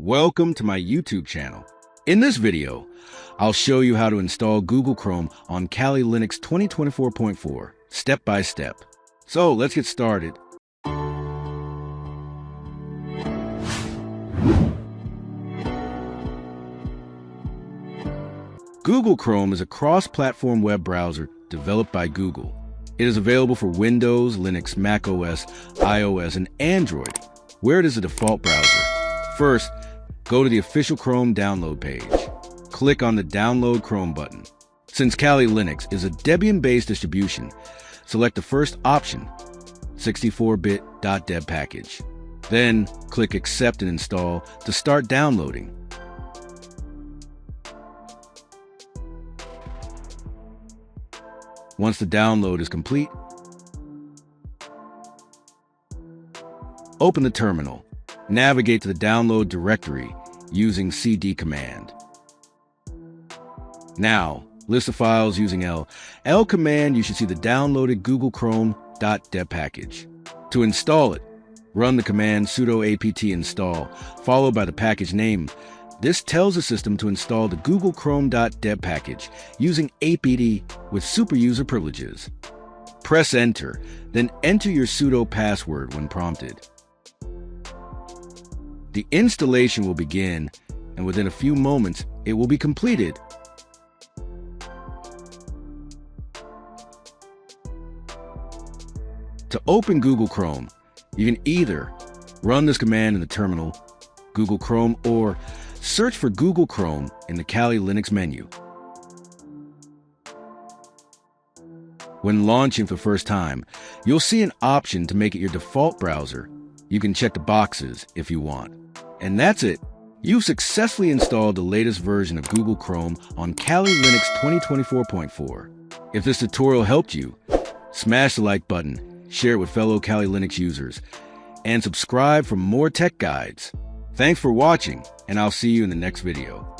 Welcome to my YouTube channel. In this video, I'll show you how to install Google Chrome on Kali Linux 2024.4, step by step. So let's get started. Google Chrome is a cross-platform web browser developed by Google. It is available for Windows, Linux, macOS, iOS, and Android, where it is a default browser. First, go to the official Chrome download page. Click on the Download Chrome button. Since Kali Linux is a Debian-based distribution, select the first option, 64-bit.deb package. Then, click Accept and Install to start downloading. Once the download is complete, open the terminal. Navigate to the download directory using cd command. Now, list the files using L command. You should see the downloaded Google Chrome.deb package. To install it, run the command sudo apt install, followed by the package name. This tells the system to install the Google Chrome.deb package using apt with super user privileges. Press enter, then enter your sudo password when prompted. The installation will begin, and within a few moments, it will be completed. To open Google Chrome, you can either run this command in the terminal, Google Chrome, or search for Google Chrome in the Kali Linux menu. When launching for the first time, you'll see an option to make it your default browser. You can check the boxes if you want. And that's it. You've successfully installed the latest version of Google Chrome on Kali Linux 2024.4. If this tutorial helped you, smash the like button, share it with fellow Kali Linux users, and subscribe for more tech guides. Thanks for watching, and I'll see you in the next video.